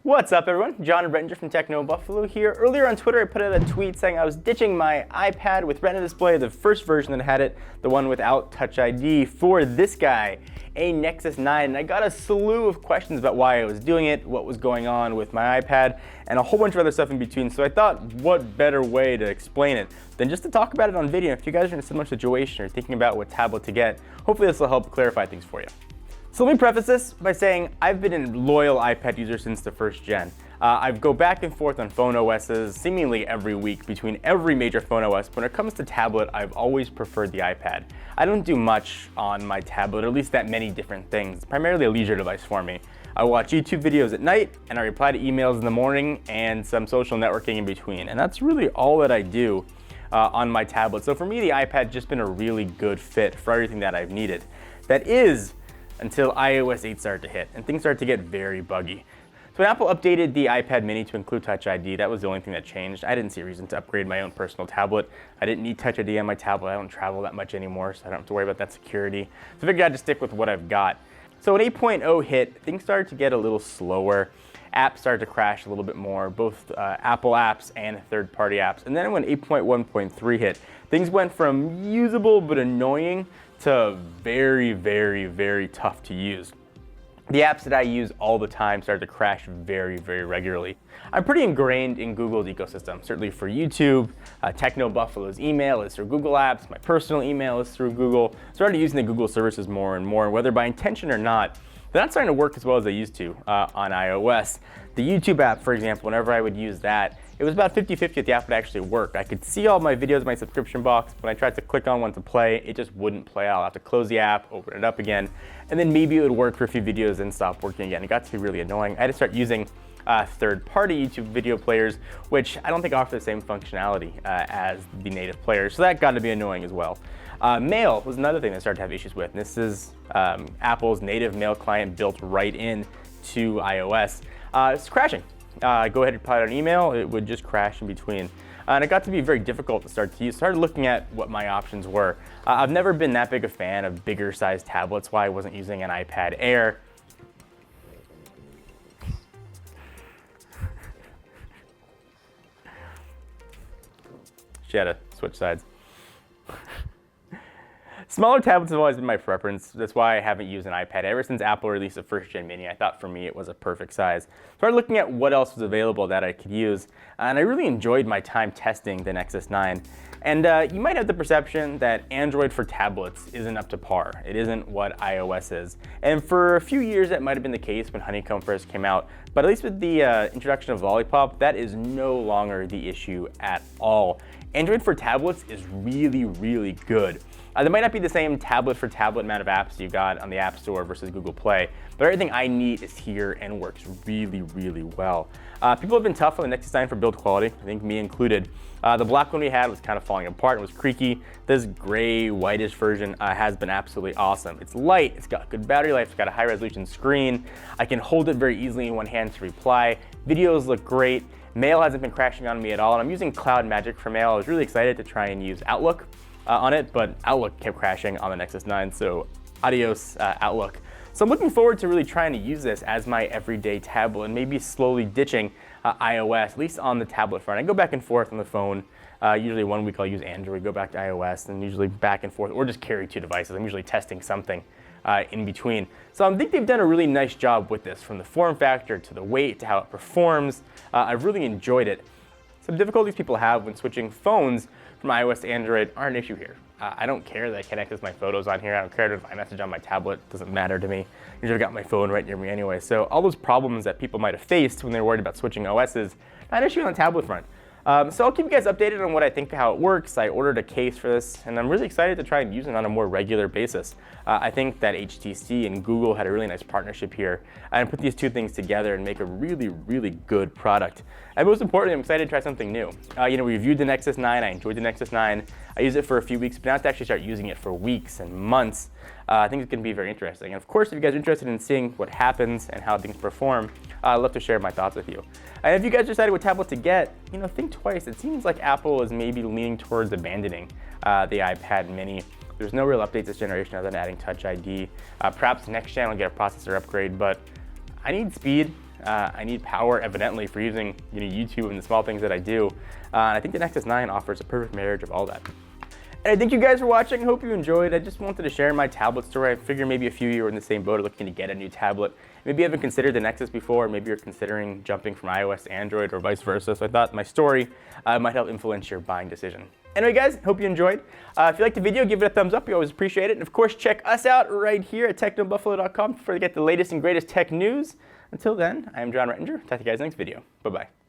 What's up, everyone? John Rettinger from Techno Buffalo here. Earlier on Twitter, I put out a tweet saying I was ditching my iPad with Retina display, the first version that had it, the one without Touch ID, for this guy, a Nexus 9. And I got a slew of questions about why I was doing it, what was going on with my iPad, and a whole bunch of other stuff in between. So I thought, what better way to explain it than just to talk about it on video. If you guys are in a similar situation or thinking about what tablet to get, hopefully this will help clarify things for you. So let me preface this by saying I've been a loyal iPad user since the first gen. I go back and forth on phone OSs seemingly every week between every major phone OS. When it comes to tablet, I've always preferred the iPad. I don't do much on my tablet, or at least that many different things. It's primarily a leisure device for me. I watch YouTube videos at night, and I reply to emails in the morning, and some social networking in between. And that's really all that I do on my tablet. So for me, the iPad's just been a really good fit for everything that I've needed. That is, until iOS 8 started to hit, and things started to get very buggy. So when Apple updated the iPad mini to include Touch ID, that was the only thing that changed. I didn't see a reason to upgrade my own personal tablet. I didn't need Touch ID on my tablet. I don't travel that much anymore, so I don't have to worry about that security. So I figured I'd just stick with what I've got. So when 8.0 hit, things started to get a little slower. Apps started to crash a little bit more, both Apple apps and third-party apps. And then when 8.1.3 hit, things went from usable but annoying to very, very, very tough to use. The apps that I use all the time started to crash very, very regularly. I'm pretty ingrained in Google's ecosystem, certainly for YouTube. Techno Buffalo's email is through Google Apps. My personal email is through Google. Started using the Google services more and more, whether by intention or not. They're not starting to work as well as they used to on iOS. The YouTube app, for example, whenever I would use that, it was about 50-50 if the app would actually work. I could see all my videos in my subscription box. When I tried to click on one to play, it just wouldn't play out. I'll have to close the app, open it up again, and then maybe it would work for a few videos and stop working again. It got to be really annoying. I had to start using third-party YouTube video players, which I don't think offer the same functionality as the native players, so that got to be annoying as well. Mail was another thing that I started to have issues with. And this is Apple's native mail client built right in to iOS. It's crashing. Go ahead and reply to an email, it would just crash in between. And it got to be very difficult to start to use. Started looking at what my options were. I've never been that big a fan of bigger sized tablets, why I wasn't using an iPad Air. She had to switch sides. Smaller tablets have always been my preference. That's why I haven't used an iPad. Ever since Apple released the first gen mini, I thought for me it was a perfect size. Started looking at what else was available that I could use, and I really enjoyed my time testing the Nexus 9. And you might have the perception that Android for tablets isn't up to par. It isn't what iOS is. And for a few years that might have been the case when Honeycomb first came out, but at least with the introduction of Lollipop, that is no longer the issue at all. Android for tablets is really, really good. There might not be the same tablet for tablet amount of apps you got on the App Store versus Google Play, but everything I need is here and works really, really well. People have been tough on the Nexus 9 for build quality, I think me included. The black one we had was kind of falling apart, it was creaky. This gray, whitish version has been absolutely awesome. It's light, it's got good battery life, it's got a high resolution screen. I can hold it very easily in one hand to reply. Videos look great. Mail hasn't been crashing on me at all, and I'm using Cloud Magic for mail. I was really excited to try and use Outlook on it, but Outlook kept crashing on the Nexus 9, so adios Outlook. So I'm looking forward to really trying to use this as my everyday tablet and maybe slowly ditching iOS, at least on the tablet front. I go back and forth on the phone. Usually one week I'll use Android, go back to iOS, and usually back and forth, or just carry two devices. I'm usually testing something in between. So I think they've done a really nice job with this, from the form factor to the weight to how it performs. I've really enjoyed it. Some difficulties people have when switching phones from iOS to Android are an issue here. I don't care that I can access my photos on here. I don't care if I message on my tablet. It doesn't matter to me. Usually I've got my phone right near me anyway. So all those problems that people might have faced when they're worried about switching OSs, not an issue on the tablet front. So I'll keep you guys updated on what I think, how it works. I ordered a case for this, and I'm really excited to try and use it on a more regular basis. I think that HTC and Google had a really nice partnership here, and put these two things together and make a really, really good product. And most importantly, I'm excited to try something new. We reviewed the Nexus 9. I enjoyed the Nexus 9. I used it for a few weeks, but now to actually start using it for weeks and months, I think it's going to be very interesting. And of course, if you guys are interested in seeing what happens and how things perform, I'd love to share my thoughts with you. And if you guys decided what tablet to get, think twice. It seems like Apple is maybe leaning towards abandoning the iPad mini. There's no real updates this generation other than adding Touch ID. Perhaps next gen will get a processor upgrade, but I need speed. I need power, evidently, for using YouTube and the small things that I do. And I think the Nexus 9 offers a perfect marriage of all that. And I thank you guys for watching. I hope you enjoyed. I just wanted to share my tablet story. I figure maybe a few of you are in the same boat looking to get a new tablet. Maybe you haven't considered the Nexus before, or maybe you're considering jumping from iOS to Android or vice versa. So I thought my story might help influence your buying decision. Anyway guys, hope you enjoyed. If you liked the video, give it a thumbs up. We always appreciate it. And of course, check us out right here at technobuffalo.com to get the latest and greatest tech news. Until then, I am John Rettinger. Talk to you guys next video. Bye-bye.